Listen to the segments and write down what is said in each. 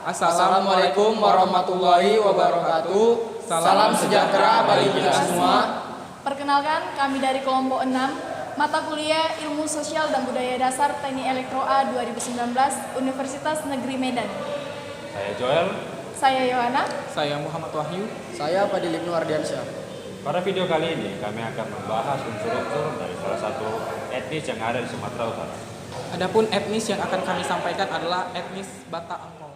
Assalamualaikum warahmatullahi wabarakatuh. Salam sejahtera bagi kita semua. Perkenalkan, kami dari kelompok 6, mata kuliah Ilmu Sosial dan Budaya Dasar Teknik Elektro A 2019, Universitas Negeri Medan. Saya Joel. Saya Yohana. Saya Muhammad Wahyu. Saya Fadil Ibnu Ardiansyah. Pada video kali ini kami akan membahas unsur-unsur dari salah satu etnis yang ada di Sumatera Utara. Adapun etnis yang akan kami sampaikan adalah etnis Batak Angkola.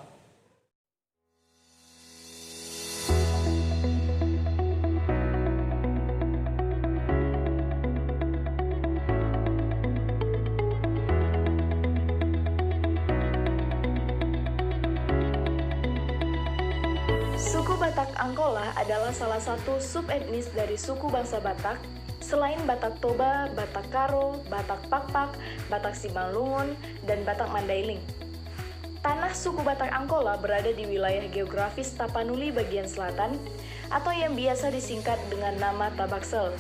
Suku Batak Angkola adalah salah satu subetnis dari suku bangsa Batak. Selain Batak Toba, Batak Karo, Batak Pakpak, Batak Simalungun, dan Batak Mandailing. Tanah suku Batak Angkola berada di wilayah geografis Tapanuli bagian selatan, atau yang biasa disingkat dengan nama Tabaksel,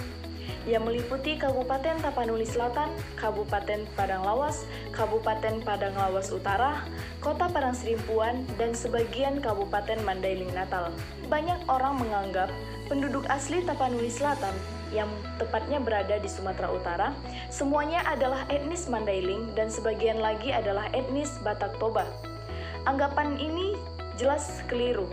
yang meliputi Kabupaten Tapanuli Selatan, Kabupaten Padang Lawas, Kabupaten Padang Lawas Utara, Kota Parangserimpuan, dan sebagian Kabupaten Mandailing Natal. Banyak orang menganggap penduduk asli Tapanuli Selatan, yang tepatnya berada di Sumatera Utara, semuanya adalah etnis Mandailing dan sebagian lagi adalah etnis Batak Toba. Anggapan ini jelas keliru.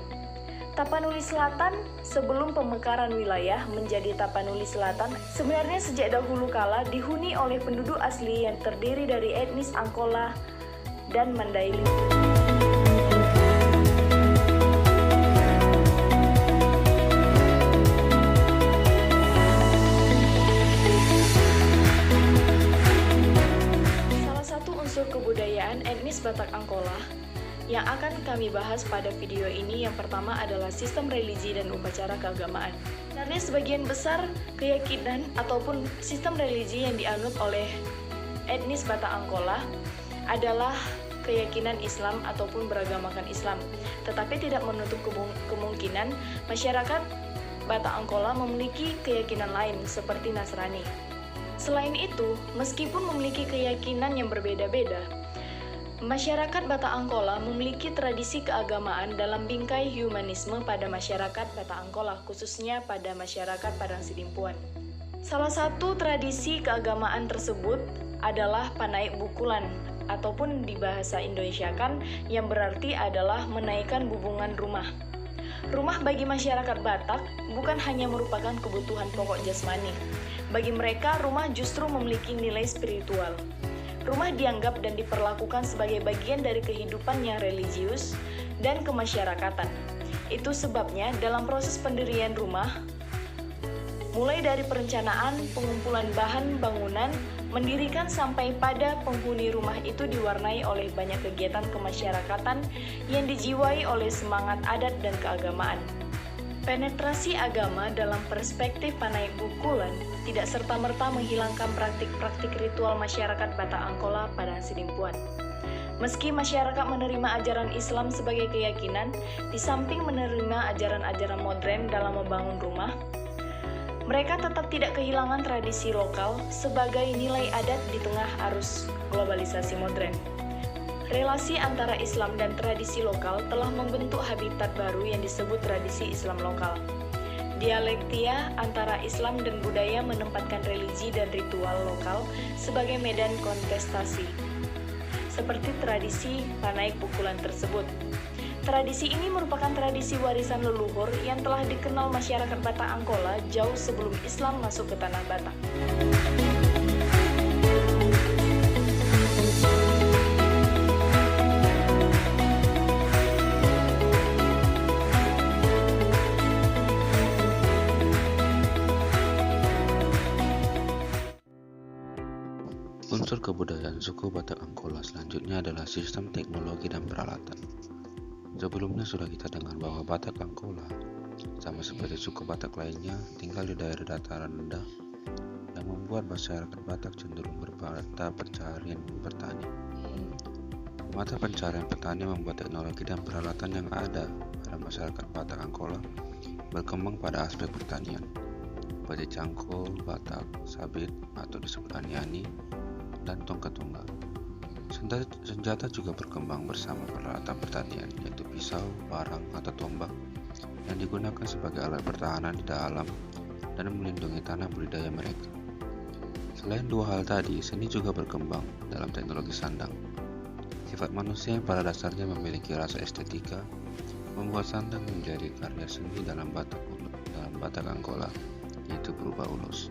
Tapanuli Selatan sebelum pemekaran wilayah menjadi Tapanuli Selatan sebenarnya sejak dahulu kala dihuni oleh penduduk asli yang terdiri dari etnis Angkola dan Mandailing. Salah satu unsur kebudayaan etnis Batak Angkola yang akan kami bahas pada video ini yang pertama adalah sistem religi dan upacara keagamaan. Sebenarnya sebagian besar keyakinan ataupun sistem religi yang dianut oleh etnis Batak Angkola adalah keyakinan Islam ataupun beragamakan Islam. Tetapi tidak menutup kemungkinan masyarakat Batak Angkola memiliki keyakinan lain seperti Nasrani. Selain itu, meskipun memiliki keyakinan yang berbeda-beda, masyarakat Batak Angkola memiliki tradisi keagamaan dalam bingkai humanisme pada masyarakat Batak Angkola, khususnya pada masyarakat Parangserimpuan. Salah satu tradisi keagamaan tersebut adalah panaik bukulan, ataupun di bahasa Indonesiakan yang berarti adalah menaikkan bubungan rumah. Rumah bagi masyarakat Batak bukan hanya merupakan kebutuhan pokok jasmani. Bagi mereka, rumah justru memiliki nilai spiritual. Rumah dianggap dan diperlakukan sebagai bagian dari kehidupan yang religius dan kemasyarakatan. Itu sebabnya dalam proses pendirian rumah, mulai dari perencanaan, pengumpulan bahan bangunan, mendirikan sampai pada penghuni rumah itu diwarnai oleh banyak kegiatan kemasyarakatan yang dijiwai oleh semangat adat dan keagamaan. Penetrasi agama dalam perspektif panaik bukulan tidak serta-merta menghilangkan praktik-praktik ritual masyarakat Batak Angkola pada Parangserimpuan. Meski masyarakat menerima ajaran Islam sebagai keyakinan, di samping menerima ajaran-ajaran modern dalam membangun rumah, mereka tetap tidak kehilangan tradisi lokal sebagai nilai adat di tengah arus globalisasi modern. Relasi antara Islam dan tradisi lokal telah membentuk habitat baru yang disebut tradisi Islam lokal. Dialektika antara Islam dan budaya menempatkan religi dan ritual lokal sebagai medan kontestasi, seperti tradisi panaik bukulan tersebut. Tradisi ini merupakan tradisi warisan leluhur yang telah dikenal masyarakat Batak Angkola jauh sebelum Islam masuk ke tanah Batak. Unsur kebudayaan suku Batak Angkola selanjutnya adalah sistem teknologi dan peralatan. Sebelumnya sudah kita dengar bahwa Batak Angkola, sama seperti suku Batak lainnya, tinggal di daerah dataran rendah yang membuat masyarakat Batak cenderung bermata pencaharian bertani. Mata pencaharian petani membuat teknologi dan peralatan yang ada pada masyarakat Batak Angkola berkembang pada aspek pertanian, seperti cangkul, batak, sabit atau disebut ani-ani, dan tongkat tunggal. Senjata juga berkembang bersama peralatan pertanian, yaitu pisau, parang, atau tombak yang digunakan sebagai alat pertahanan di dalam dan melindungi tanah budidaya mereka. Selain dua hal tadi, seni juga berkembang dalam teknologi sandang. Sifat manusia yang pada dasarnya memiliki rasa estetika membuat sandang menjadi karya seni dalam Batak Angkola, yaitu berupa ulos.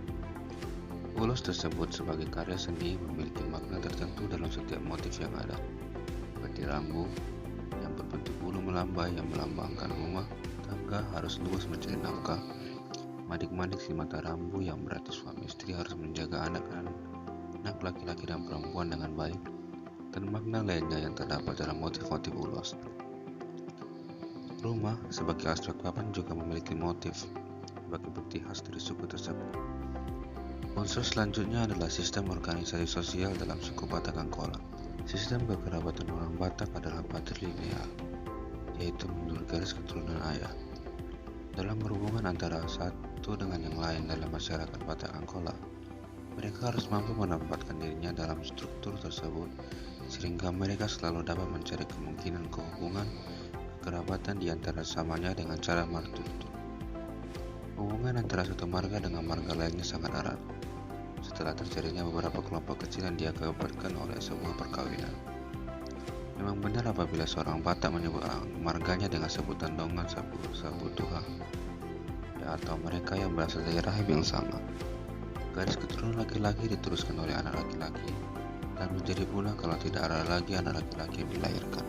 Ulos tersebut sebagai karya seni memiliki makna tertentu dalam setiap motif yang ada, seperti rambu yang berbentuk bulu melambai yang melambangkan rumah tangga harus luas mencari nafkah, manik-manik si mata rambu yang berarti suami istri harus menjaga anak laki-laki dan perempuan dengan baik, dan makna lainnya yang terdapat dalam motif-motif ulos. Rumah sebagai aspek papan juga memiliki motif sebagai bukti khas dari suku tersebut. Unsur selanjutnya adalah sistem organisasi sosial dalam suku Batak Angkola. Sistem kekerabatan orang Batak adalah patrilineal, yaitu menurut garis keturunan ayah. Dalam berhubungan antara satu dengan yang lain dalam masyarakat Batak Angkola, mereka harus mampu menempatkan dirinya dalam struktur tersebut, sehingga mereka selalu dapat mencari kemungkinan kehubungan kekerabatan di antara samanya dengan cara marturtur. Hubungan antara satu marga dengan marga lainnya sangat erat, setelah terjadinya beberapa kelompok kecil yang diakibatkan oleh sebuah perkawinan. Memang benar apabila seorang Batak menyebut marganya dengan sebutan Dongan Sabu Tuha, ya, atau mereka yang berasal dari rahim yang sama. Garis keturunan laki-laki diteruskan oleh anak laki-laki, dan menjadi punah kalau tidak ada lagi anak laki-laki yang dilahirkan.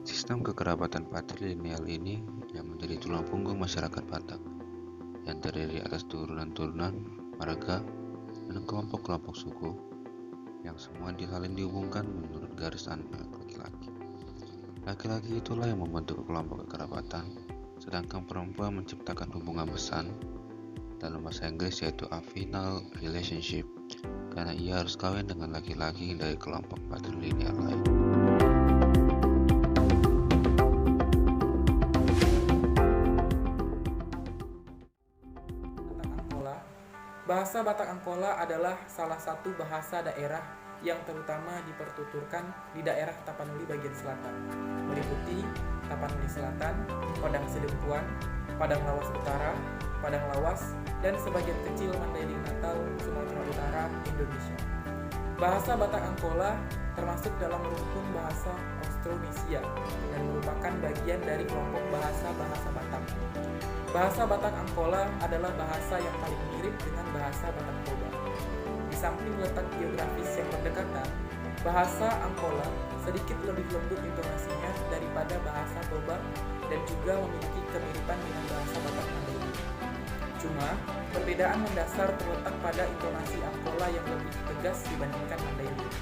Sistem kekerabatan patrilineal ini yang menjadi tulang punggung masyarakat Batak, yang terdiri atas turunan-turunan, marga, dan kelompok-kelompok suku yang semua saling dihubungkan menurut garis anak laki-laki. Laki-laki itulah yang membentuk kelompok kekerabatan, sedangkan perempuan menciptakan hubungan besan, dalam bahasa Inggris yaitu affinal relationship, karena ia harus kawin dengan laki-laki dari kelompok patrilineal lain. Bahasa Batak Angkola adalah salah satu bahasa daerah yang terutama dipertuturkan di daerah Tapanuli bagian selatan, meliputi Tapanuli Selatan, Padang Sidempuan, Padang Lawas Utara, Padang Lawas, dan sebagian kecil Mandailing Natal, Sumatera Utara, Indonesia. Bahasa Batak Angkola termasuk dalam rukun bahasa Austronesia dan merupakan bagian dari kelompok bahasa-bahasa Batak. Bahasa Batak Angkola adalah bahasa yang paling mirip dengan bahasa Batak Toba. Di samping letak geografis yang berdekatan, bahasa Angkola sedikit lebih lembut intonasinya daripada bahasa Toba dan juga memiliki kemiripan dengan bahasa Batak Mandailing. Cuma, perbedaan mendasar terletak pada intonasi Angkola yang lebih tegas dibandingkan Mandailing.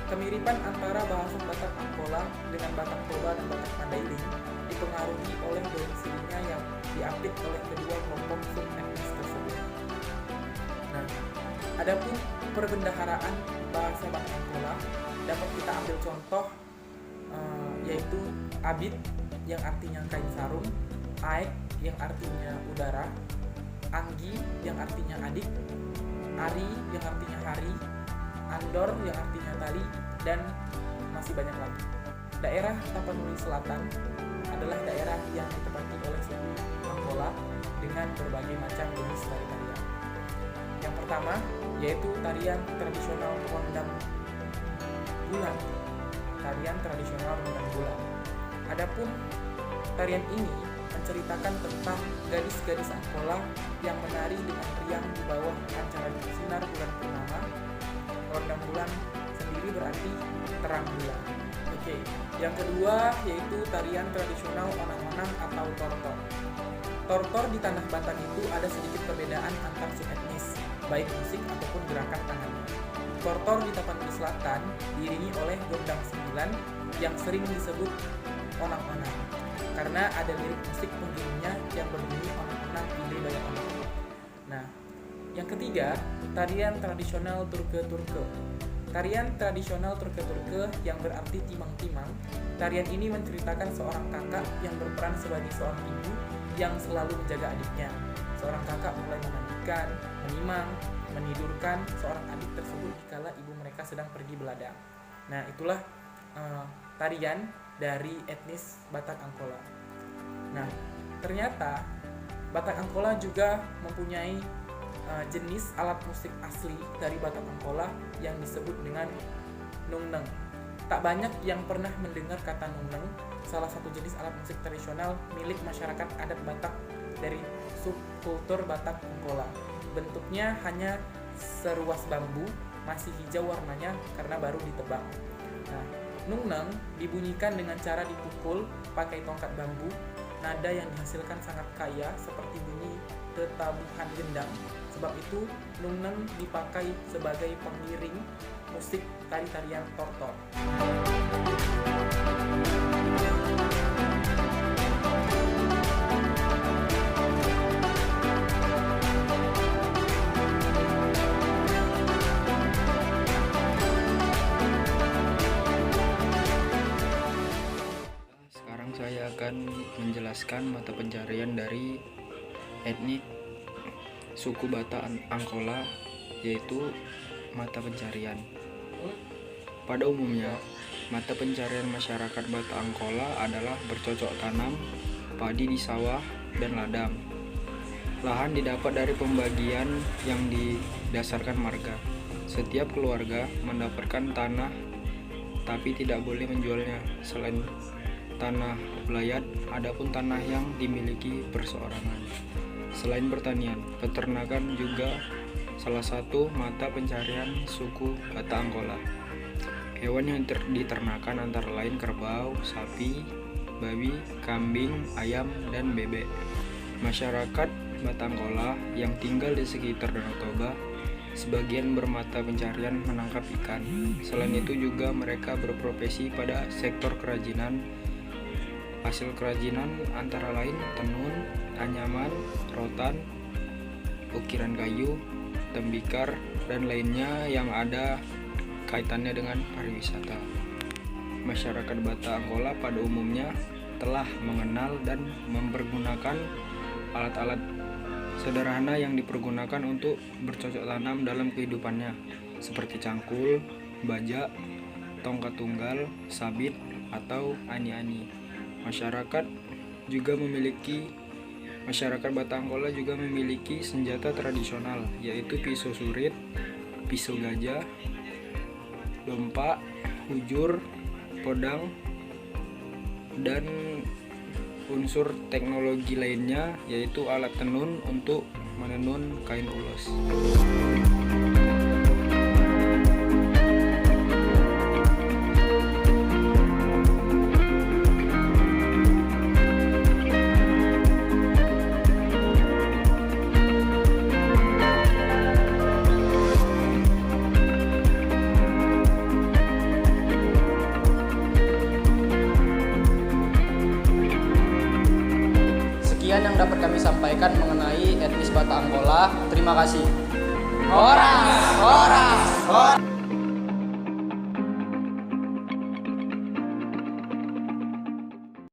Kemiripan antara bahasa Batak Angkola dengan Batak Toba dan Batak Mandailing dipengaruhi oleh domisilinya yang diapit oleh kedua kelompok subetnis tersebut. Nah, adapun perbendaharaan bahasa Batak Angkola dapat kita ambil contoh yaitu abit yang artinya kain sarung, aek yang artinya udara, anggi yang artinya adik, ari yang artinya hari, andor yang artinya tali, dan masih banyak lagi. Daerah Tapanuli Selatan adalah daerah yang ditempati oleh suku Angkola dengan berbagai macam jenis tari-tarian. Yang pertama yaitu tarian tradisional Rondang Bulan. Tarian tradisional Rondang Bulan. Adapun tarian ini menceritakan tentang gadis-gadis Angkola yang menari dengan riang di bawah pancaran sinar bulan purnama. Rondang Bulan sendiri berarti terang bulan. Oke, yang kedua yaitu tarian tradisional onang-onang atau tortor. Tortor di tanah Batak itu ada sedikit perbedaan antar subetnis, baik musik ataupun gerakan tangannya. Tortor di Tapanuli Selatan diiringi oleh gondang 9 yang sering disebut onang-onang, karena ada lirik musik pengiringnya yang berbunyi onang-onang ide daya onang. Nah, yang ketiga, tarian tradisional Turke-Turke. Tarian tradisional Turke-Turke yang berarti timang-timang. Tarian ini menceritakan seorang kakak yang berperan sebagai seorang ibu yang selalu menjaga adiknya. Seorang kakak mulai memandikan, menimang, menidurkan seorang adik tersebut dikala ibu mereka sedang pergi beladang. Nah, itulah tarian dari etnis Batak Angkola. Nah, ternyata Batak Angkola juga mempunyai jenis alat musik asli dari Batak Angkola yang disebut dengan nungneng. Tak banyak yang pernah mendengar kata nungneng, salah satu jenis alat musik tradisional milik masyarakat adat Batak dari subkultur Batak Angkola. Bentuknya hanya seruas bambu, masih hijau warnanya karena baru ditebang. Nah, nungneng dibunyikan dengan cara dipukul pakai tongkat bambu. Nada yang dihasilkan sangat kaya seperti bunyi tetabuhan gendang. Sebab itu, nungneng dipakai sebagai pengiring musik tari-tarian tortor. Sekarang saya akan menjelaskan mata pencarian dari etnik suku Batak Angkola, yaitu mata pencarian. Pada umumnya, mata pencarian masyarakat Batak Angkola adalah bercocok tanam, padi di sawah, dan ladang. Lahan didapat dari pembagian yang didasarkan marga. Setiap keluarga mendapatkan tanah, tapi tidak boleh menjualnya. Selain tanah belayat, adapun tanah yang dimiliki perseorangan. Selain pertanian, peternakan juga salah satu mata pencarian suku Batak Angkola. Hewan yang diternakan antara lain kerbau, sapi, babi, kambing, ayam, dan bebek. Masyarakat Batak Angkola yang tinggal di sekitar Danau Toba sebagian bermata pencarian menangkap ikan. Selain itu juga mereka berprofesi pada sektor kerajinan. Hasil kerajinan antara lain tenun, anyaman, rotan, ukiran kayu, tembikar, dan lainnya yang ada kaitannya dengan pariwisata. Masyarakat Batak Angkola pada umumnya telah mengenal dan mempergunakan alat-alat sederhana yang dipergunakan untuk bercocok tanam dalam kehidupannya, seperti cangkul, bajak, tongkat tunggal, sabit, atau ani-ani. Masyarakat Batak Angkola juga memiliki senjata tradisional, yaitu pisau surit, pisau gajah, dompa, hujur, pedang, dan unsur teknologi lainnya, yaitu alat tenun untuk menenun kain ulos. Sekian yang dapat kami sampaikan mengenai etnis Batak Angkola. Terima kasih. Horas!